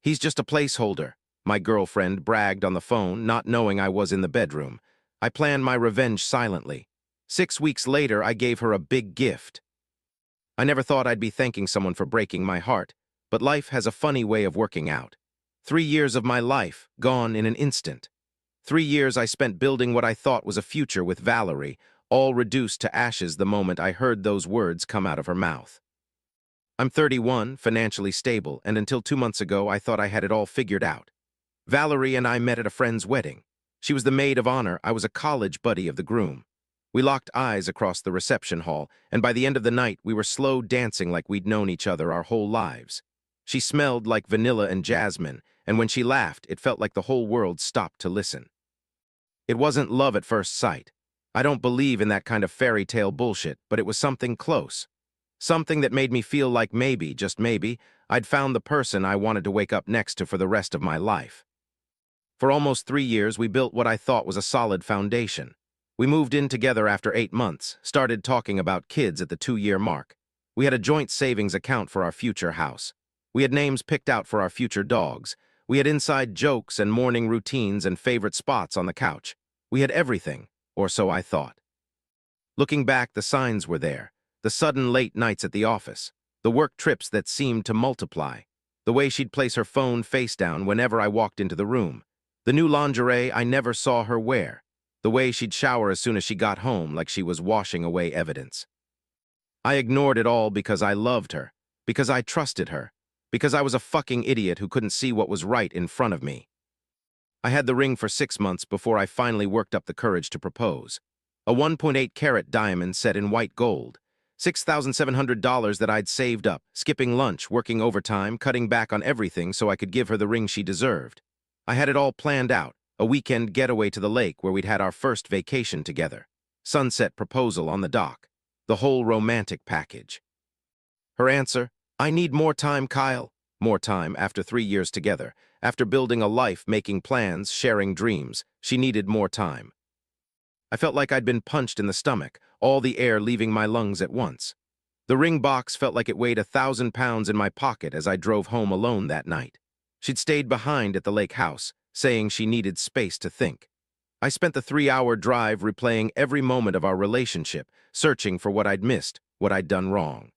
"He's just a placeholder," my girlfriend bragged on the phone, not knowing I was in the bedroom. I planned my revenge silently. 6 weeks later, I gave her a big gift. I never thought I'd be thanking someone for breaking my heart, but life has a funny way of working out. 3 years of my life, gone in an instant. 3 years I spent building what I thought was a future with Valerie, all reduced to ashes the moment I heard those words come out of her mouth. I'm 31, financially stable, and until 2 months ago I thought I had it all figured out. Valerie and I met at a friend's wedding. She was the maid of honor, I was a college buddy of the groom. We locked eyes across the reception hall, and by the end of the night we were slow dancing like we'd known each other our whole lives. She smelled like vanilla and jasmine, and when she laughed, it felt like the whole world stopped to listen. It wasn't love at first sight. I don't believe in that kind of fairy tale bullshit, but it was something close. Something that made me feel like maybe, just maybe, I'd found the person I wanted to wake up next to for the rest of my life. For almost 3 years, we built what I thought was a solid foundation. We moved in together after 8 months, started talking about kids at the 2-year mark. We had a joint savings account for our future house. We had names picked out for our future dogs. We had inside jokes and morning routines and favorite spots on the couch. We had everything, or so I thought. Looking back, the signs were there. The sudden late nights at the office. The work trips that seemed to multiply. The way she'd place her phone face down whenever I walked into the room. The new lingerie I never saw her wear. The way she'd shower as soon as she got home, like she was washing away evidence. I ignored it all because I loved her, because I trusted her, because I was a fucking idiot who couldn't see what was right in front of me. I had the ring for 6 months before I finally worked up the courage to propose. A 1.8-carat diamond set in white gold. $6,700 that I'd saved up, skipping lunch, working overtime, cutting back on everything so I could give her the ring she deserved. I had it all planned out, a weekend getaway to the lake where we'd had our first vacation together. Sunset proposal on the dock. The whole romantic package. Her answer, "I need more time, Kyle." More time after 3 years together. After building a life, making plans, sharing dreams, she needed more time. I felt like I'd been punched in the stomach, all the air leaving my lungs at once. The ring box felt like it weighed 1,000 pounds in my pocket as I drove home alone that night. She'd stayed behind at the lake house, saying she needed space to think. I spent the 3-hour drive replaying every moment of our relationship, searching for what I'd missed, what I'd done wrong.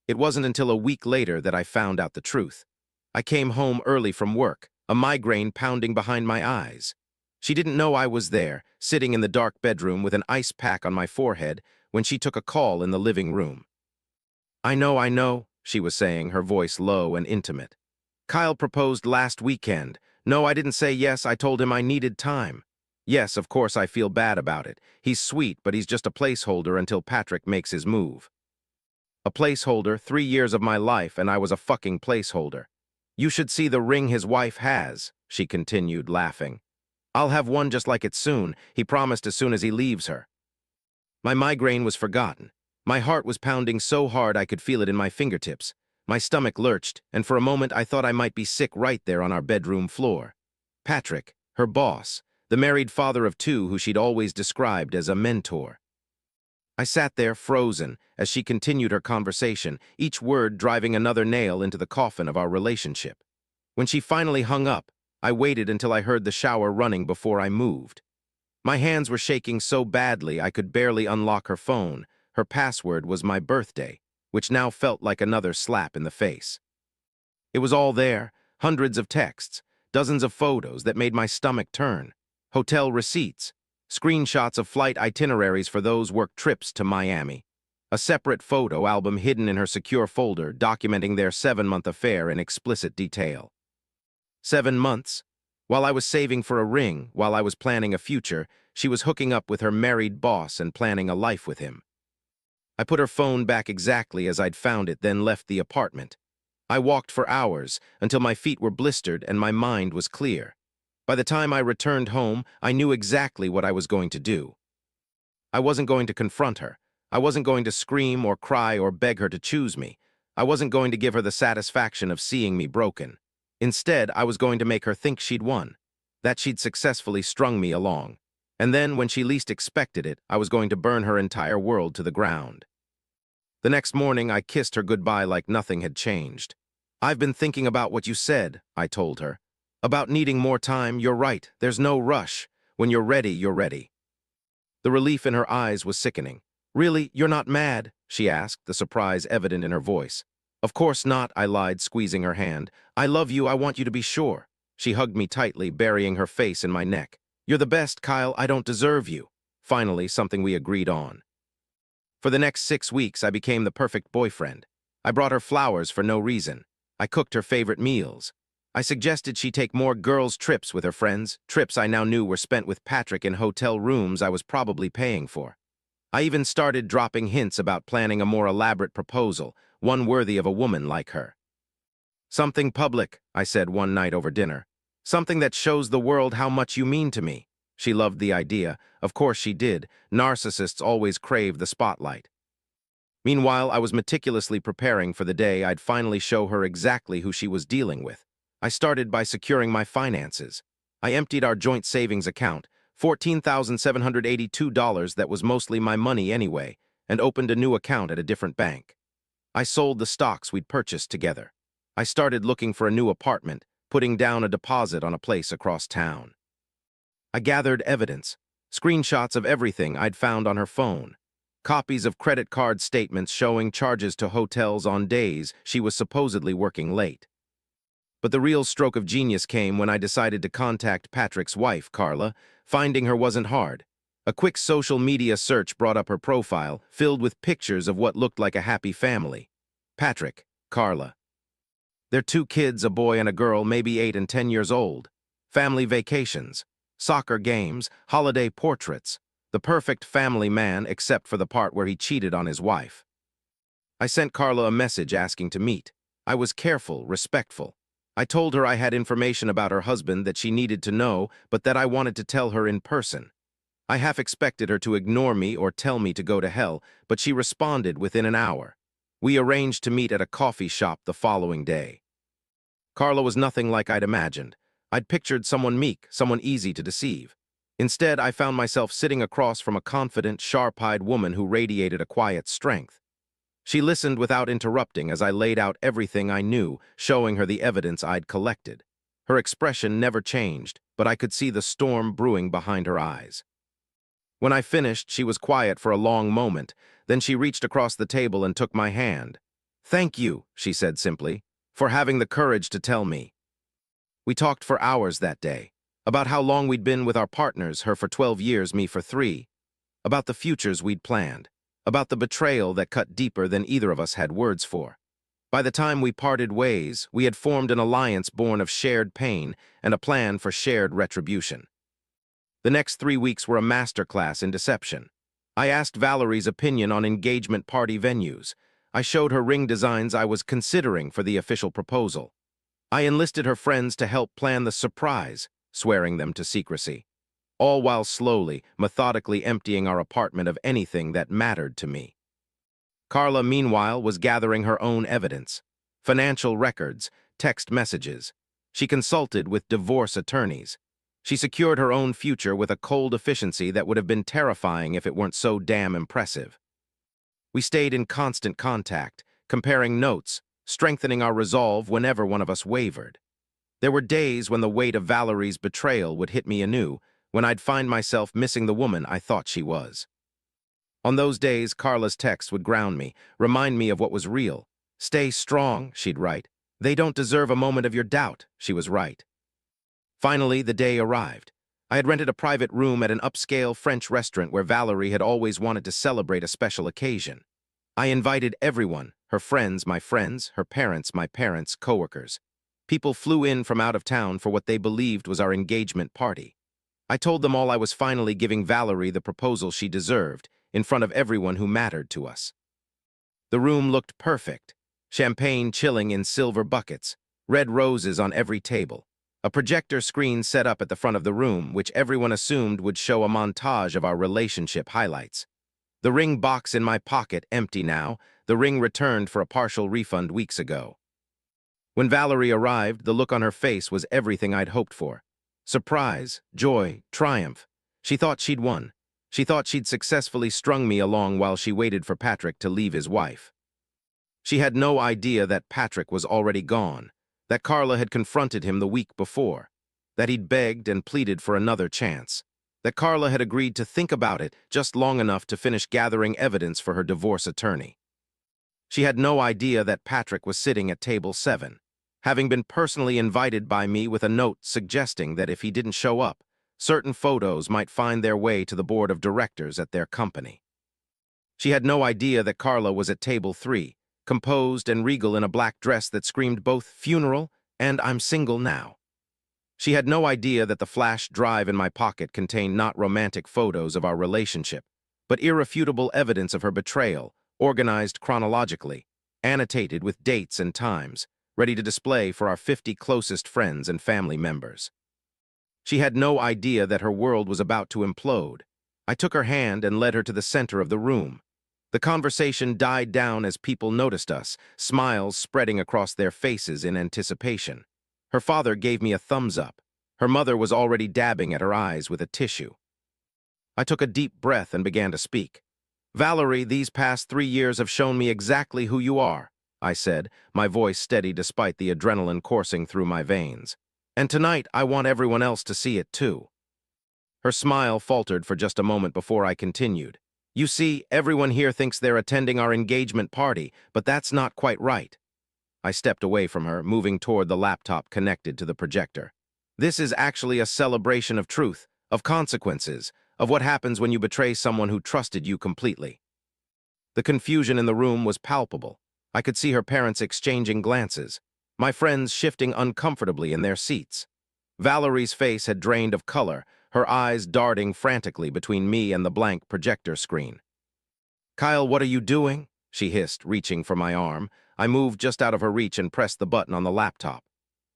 It wasn't until a week later that I found out the truth. I came home early from work, a migraine pounding behind my eyes. She didn't know I was there, sitting in the dark bedroom with an ice pack on my forehead when she took a call in the living room. I know, she was saying, her voice low and intimate. Kyle proposed last weekend. No, I didn't say yes, I told him I needed time. Yes, of course I feel bad about it. He's sweet, but he's just a placeholder until Patrick makes his move. A placeholder, 3 years of my life, and I was a fucking placeholder. You should see the ring his wife has, she continued, laughing. I'll have one just like it soon, he promised as soon as he leaves her. My migraine was forgotten. My heart was pounding so hard I could feel it in my fingertips. My stomach lurched, and for a moment I thought I might be sick right there on our bedroom floor. Patrick, her boss, the married father of 2 who she'd always described as a mentor. I sat there frozen as she continued her conversation, each word driving another nail into the coffin of our relationship. When she finally hung up, I waited until I heard the shower running before I moved. My hands were shaking so badly I could barely unlock her phone. Her password was my birthday, which now felt like another slap in the face. It was all there, hundreds of texts, dozens of photos that made my stomach turn, hotel receipts, screenshots of flight itineraries for those work trips to Miami, a separate photo album hidden in her secure folder documenting their 7-month affair in explicit detail. 7 months. While I was saving for a ring, while I was planning a future, she was hooking up with her married boss and planning a life with him. I put her phone back exactly as I'd found it, then left the apartment. I walked for hours until my feet were blistered and my mind was clear. By the time I returned home, I knew exactly what I was going to do. I wasn't going to confront her. I wasn't going to scream or cry or beg her to choose me. I wasn't going to give her the satisfaction of seeing me broken. Instead, I was going to make her think she'd won, that she'd successfully strung me along. And then, when she least expected it, I was going to burn her entire world to the ground. The next morning, I kissed her goodbye like nothing had changed. "I've been thinking about what you said," I told her. "About needing more time, you're right. There's no rush. When you're ready, you're ready." The relief in her eyes was sickening. "Really, you're not mad?" she asked, the surprise evident in her voice. "Of course not," I lied, squeezing her hand. "I love you, I want you to be sure." She hugged me tightly, burying her face in my neck. "You're the best, Kyle, I don't deserve you." Finally, something we agreed on. For the next 6 weeks, I became the perfect boyfriend. I brought her flowers for no reason. I cooked her favorite meals. I suggested she take more girls' trips with her friends, trips I now knew were spent with Patrick in hotel rooms I was probably paying for. I even started dropping hints about planning a more elaborate proposal, one worthy of a woman like her. "Something public," I said one night over dinner. "Something that shows the world how much you mean to me." She loved the idea. Of course she did. Narcissists always crave the spotlight. Meanwhile, I was meticulously preparing for the day I'd finally show her exactly who she was dealing with. I started by securing my finances. I emptied our joint savings account, $14,782 that was mostly my money anyway, and opened a new account at a different bank. I sold the stocks we'd purchased together. I started looking for a new apartment, putting down a deposit on a place across town. I gathered evidence, screenshots of everything I'd found on her phone, copies of credit card statements showing charges to hotels on days she was supposedly working late. But the real stroke of genius came when I decided to contact Patrick's wife, Carla. Finding her wasn't hard. A quick social media search brought up her profile, filled with pictures of what looked like a happy family. Patrick, Carla. Their 2 kids, a boy and a girl, maybe 8 and 10 years old. Family vacations, soccer games, holiday portraits. The perfect family man except for the part where he cheated on his wife. I sent Carla a message asking to meet. I was careful, respectful. I told her I had information about her husband that she needed to know, but that I wanted to tell her in person. I half expected her to ignore me or tell me to go to hell, but she responded within an hour. We arranged to meet at a coffee shop the following day. Carla was nothing like I'd imagined. I'd pictured someone meek, someone easy to deceive. Instead, I found myself sitting across from a confident, sharp-eyed woman who radiated a quiet strength. She listened without interrupting as I laid out everything I knew, showing her the evidence I'd collected. Her expression never changed, but I could see the storm brewing behind her eyes. When I finished, she was quiet for a long moment. Then she reached across the table and took my hand. "Thank you," she said simply, "for having the courage to tell me." We talked for hours that day, about how long we'd been with our partners, her for 12 years, me for 3, about the futures we'd planned, about the betrayal that cut deeper than either of us had words for. By the time we parted ways, we had formed an alliance born of shared pain and a plan for shared retribution. The next 3 weeks were a masterclass in deception. I asked Valerie's opinion on engagement party venues. I showed her ring designs I was considering for the official proposal. I enlisted her friends to help plan the surprise, swearing them to secrecy, all while slowly, methodically emptying our apartment of anything that mattered to me. Carla, meanwhile, was gathering her own evidence, financial records, text messages. She consulted with divorce attorneys. She secured her own future with a cold efficiency that would have been terrifying if it weren't so damn impressive. We stayed in constant contact, comparing notes, strengthening our resolve whenever one of us wavered. There were days when the weight of Valerie's betrayal would hit me anew, when I'd find myself missing the woman I thought she was. On those days, Carla's texts would ground me, remind me of what was real. "Stay strong," she'd write. "They don't deserve a moment of your doubt." She was right. Finally, the day arrived. I had rented a private room at an upscale French restaurant where Valerie had always wanted to celebrate a special occasion. I invited everyone, her friends, her parents, my parents, coworkers. People flew in from out of town for what they believed was our engagement party. I told them all I was finally giving Valerie the proposal she deserved, in front of everyone who mattered to us. The room looked perfect, champagne chilling in silver buckets, red roses on every table. A projector screen set up at the front of the room, which everyone assumed would show a montage of our relationship highlights. The ring box in my pocket empty now, the ring returned for a partial refund weeks ago. When Valerie arrived, the look on her face was everything I'd hoped for. Surprise, joy, triumph. She thought she'd won. She thought she'd successfully strung me along while she waited for Patrick to leave his wife. She had no idea that Patrick was already gone, that Carla had confronted him the week before, that he'd begged and pleaded for another chance, that Carla had agreed to think about it just long enough to finish gathering evidence for her divorce attorney. She had no idea that Patrick was sitting at table 7, having been personally invited by me with a note suggesting that if he didn't show up, certain photos might find their way to the board of directors at their company. She had no idea that Carla was at table 3, composed and regal in a black dress that screamed both funeral and I'm single now. She had no idea that the flash drive in my pocket contained not romantic photos of our relationship, but irrefutable evidence of her betrayal, organized chronologically, annotated with dates and times, ready to display for our 50 closest friends and family members. She had no idea that her world was about to implode. I took her hand and led her to the center of the room. The conversation died down as people noticed us, smiles spreading across their faces in anticipation. Her father gave me a thumbs up. Her mother was already dabbing at her eyes with a tissue. I took a deep breath and began to speak. "Valerie, these past 3 years have shown me exactly who you are," I said, my voice steady despite the adrenaline coursing through my veins. "And tonight, I want everyone else to see it too." Her smile faltered for just a moment before I continued. "You see, everyone here thinks they're attending our engagement party, but that's not quite right." I stepped away from her, moving toward the laptop connected to the projector. "This is actually a celebration of truth, of consequences, of what happens when you betray someone who trusted you completely." The confusion in the room was palpable. I could see her parents exchanging glances, my friends shifting uncomfortably in their seats. Valerie's face had drained of color, her eyes darting frantically between me and the blank projector screen. "Kyle, what are you doing?" she hissed, reaching for my arm. I moved just out of her reach and pressed the button on the laptop.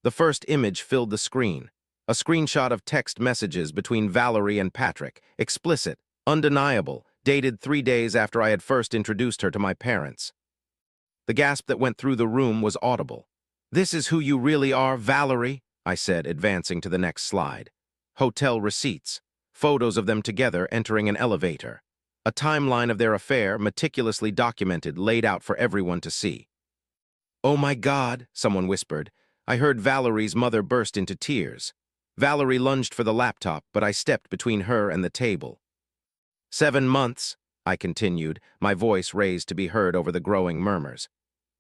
The first image filled the screen, a screenshot of text messages between Valerie and Patrick, explicit, undeniable, dated 3 days after I had first introduced her to my parents. The gasp that went through the room was audible. "This is who you really are, Valerie," I said, advancing to the next slide. Hotel receipts, photos of them together entering an elevator. A timeline of their affair, meticulously documented, laid out for everyone to see. "Oh my God," someone whispered. I heard Valerie's mother burst into tears. Valerie lunged for the laptop, but I stepped between her and the table. 7 months, I continued, my voice raised to be heard over the growing murmurs.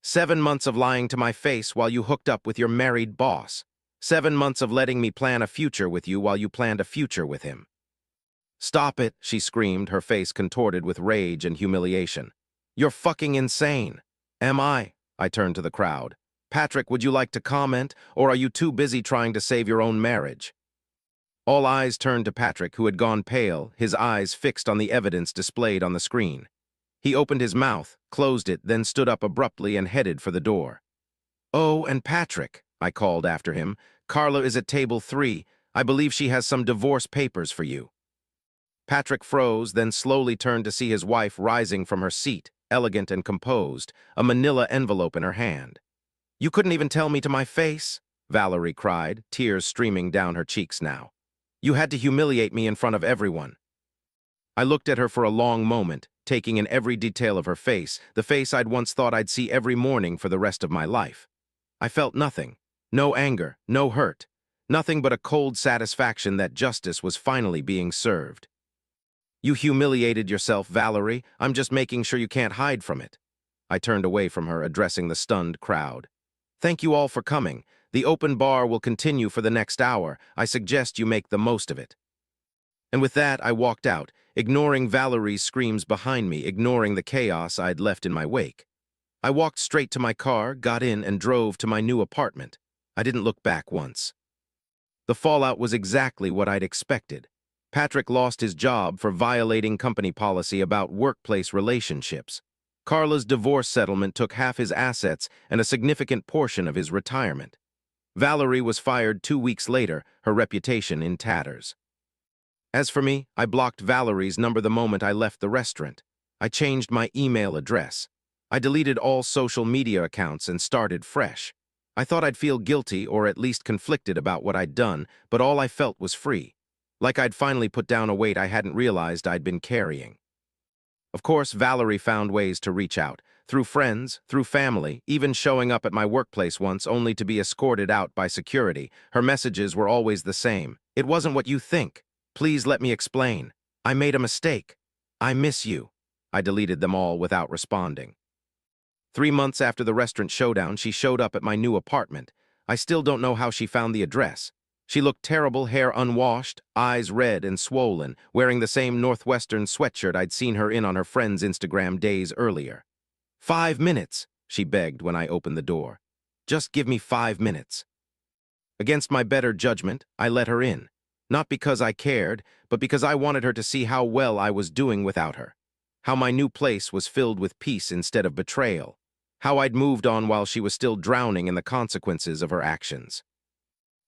7 months of lying to my face while you hooked up with your married boss. 7 months of letting me plan a future with you while you planned a future with him." "Stop it," she screamed, her face contorted with rage and humiliation. "You're fucking insane." "Am I?" I turned to the crowd. "Patrick, would you like to comment, or are you too busy trying to save your own marriage?" All eyes turned to Patrick, who had gone pale, his eyes fixed on the evidence displayed on the screen. He opened his mouth, closed it, then stood up abruptly and headed for the door. "Oh, and Patrick," I called after him, "Carla is at table 3. I believe she has some divorce papers for you." Patrick froze, then slowly turned to see his wife rising from her seat, elegant and composed, a manila envelope in her hand. "You couldn't even tell me to my face?" Valerie cried, tears streaming down her cheeks now. "You had to humiliate me in front of everyone." I looked at her for a long moment, taking in every detail of her face, the face I'd once thought I'd see every morning for the rest of my life. I felt nothing, no anger, no hurt, nothing but a cold satisfaction that justice was finally being served. "You humiliated yourself, Valerie. I'm just making sure you can't hide from it." I turned away from her, addressing the stunned crowd. "Thank you all for coming. The open bar will continue for the next hour. I suggest you make the most of it." And with that, I walked out, ignoring Valerie's screams behind me, ignoring the chaos I'd left in my wake. I walked straight to my car, got in, and drove to my new apartment. I didn't look back once. The fallout was exactly what I'd expected. Patrick lost his job for violating company policy about workplace relationships. Carla's divorce settlement took half his assets and a significant portion of his retirement. Valerie was fired 2 weeks later, her reputation in tatters. As for me, I blocked Valerie's number the moment I left the restaurant. I changed my email address. I deleted all social media accounts and started fresh. I thought I'd feel guilty or at least conflicted about what I'd done, but all I felt was free. Like I'd finally put down a weight I hadn't realized I'd been carrying. Of course, Valerie found ways to reach out, through friends, through family, even showing up at my workplace once only to be escorted out by security. Her messages were always the same. It wasn't what you think. Please let me explain. I made a mistake. I miss you. I deleted them all without responding. 3 months after the restaurant showdown, she showed up at my new apartment. I still don't know how she found the address. She looked terrible, hair unwashed, eyes red and swollen, wearing the same Northwestern sweatshirt I'd seen her in on her friend's Instagram days earlier. 5 minutes, she begged when I opened the door. Just give me 5 minutes. Against my better judgment, I let her in. Not because I cared, but because I wanted her to see how well I was doing without her. How my new place was filled with peace instead of betrayal. How I'd moved on while she was still drowning in the consequences of her actions.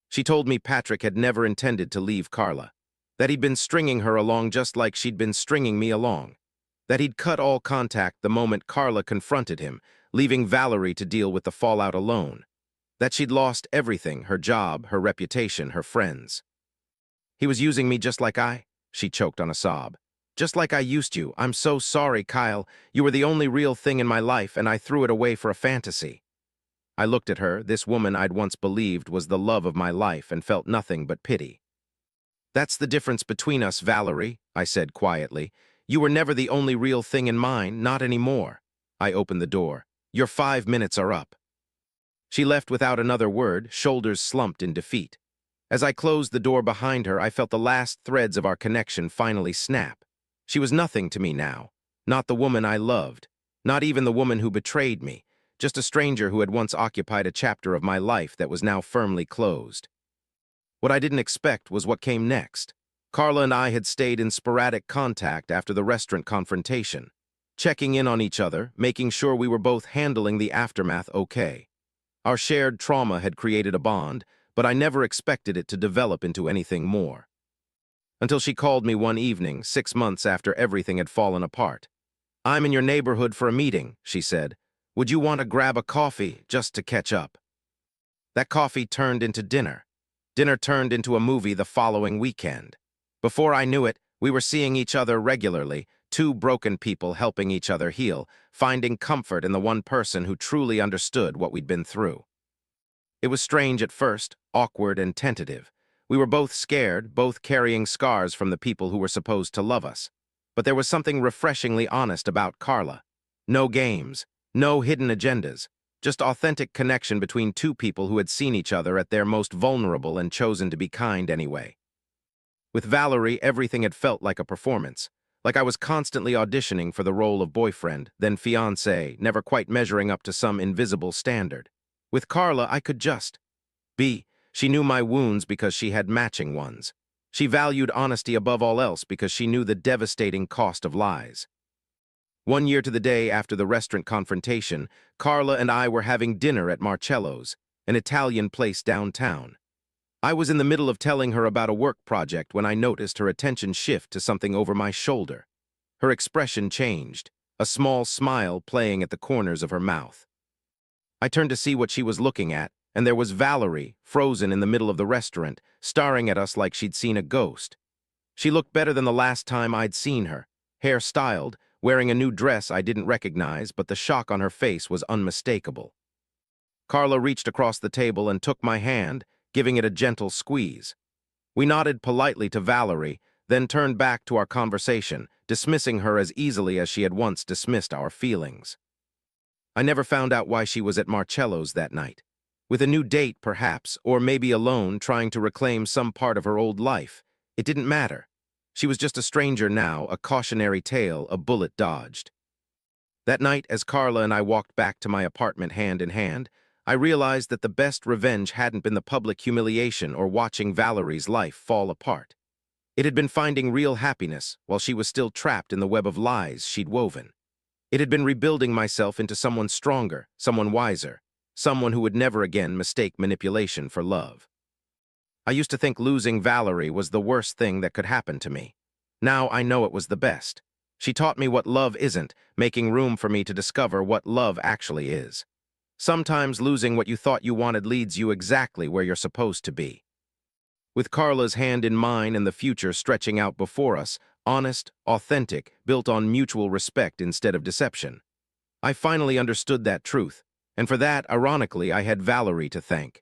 She told me Patrick had never intended to leave Carla, that he'd been stringing her along just like she'd been stringing me along, that he'd cut all contact the moment Carla confronted him, leaving Valerie to deal with the fallout alone, that she'd lost everything, her job, her reputation, her friends. He was using me just like she choked on a sob. Just like I used you. I'm so sorry, Kyle. You were the only real thing in my life, and I threw it away for a fantasy. I looked at her, this woman I'd once believed was the love of my life, and felt nothing but pity. That's the difference between us, Valerie, I said quietly. You were never the only real thing in mine, not anymore. I opened the door. Your 5 minutes are up. She left without another word, shoulders slumped in defeat. As I closed the door behind her, I felt the last threads of our connection finally snap. She was nothing to me now. Not the woman I loved. Not even the woman who betrayed me. Just a stranger who had once occupied a chapter of my life that was now firmly closed. What I didn't expect was what came next. Carla and I had stayed in sporadic contact after the restaurant confrontation, checking in on each other, making sure we were both handling the aftermath okay. Our shared trauma had created a bond, but I never expected it to develop into anything more. Until she called me one evening, 6 months after everything had fallen apart. I'm in your neighborhood for a meeting, she said. Would you want to grab a coffee just to catch up? That coffee turned into dinner. Dinner turned into a movie the following weekend. Before I knew it, we were seeing each other regularly, two broken people helping each other heal, finding comfort in the one person who truly understood what we'd been through. It was strange at first, awkward and tentative. We were both scared, both carrying scars from the people who were supposed to love us. But there was something refreshingly honest about Carla. No games. No hidden agendas, just authentic connection between two people who had seen each other at their most vulnerable and chosen to be kind anyway. With Valerie, everything had felt like a performance, like I was constantly auditioning for the role of boyfriend, then fiancé, never quite measuring up to some invisible standard. With Carla, I could just be. She knew my wounds because she had matching ones. She valued honesty above all else because she knew the devastating cost of lies. 1 year to the day after the restaurant confrontation, Carla and I were having dinner at Marcello's, an Italian place downtown. I was in the middle of telling her about a work project when I noticed her attention shift to something over my shoulder. Her expression changed, a small smile playing at the corners of her mouth. I turned to see what she was looking at, and there was Valerie, frozen in the middle of the restaurant, staring at us like she'd seen a ghost. She looked better than the last time I'd seen her, hair styled, wearing a new dress I didn't recognize, but the shock on her face was unmistakable. Carla reached across the table and took my hand, giving it a gentle squeeze. We nodded politely to Valerie, then turned back to our conversation, dismissing her as easily as she had once dismissed our feelings. I never found out why she was at Marcello's that night. With a new date, perhaps, or maybe alone, trying to reclaim some part of her old life. It didn't matter. She was just a stranger now, a cautionary tale, a bullet dodged. That night, as Carla and I walked back to my apartment hand in hand, I realized that the best revenge hadn't been the public humiliation or watching Valerie's life fall apart. It had been finding real happiness while she was still trapped in the web of lies she'd woven. It had been rebuilding myself into someone stronger, someone wiser, someone who would never again mistake manipulation for love. I used to think losing Valerie was the worst thing that could happen to me. Now I know it was the best. She taught me what love isn't, making room for me to discover what love actually is. Sometimes losing what you thought you wanted leads you exactly where you're supposed to be. With Carla's hand in mine and the future stretching out before us, honest, authentic, built on mutual respect instead of deception. I finally understood that truth, and for that, ironically, I had Valerie to thank.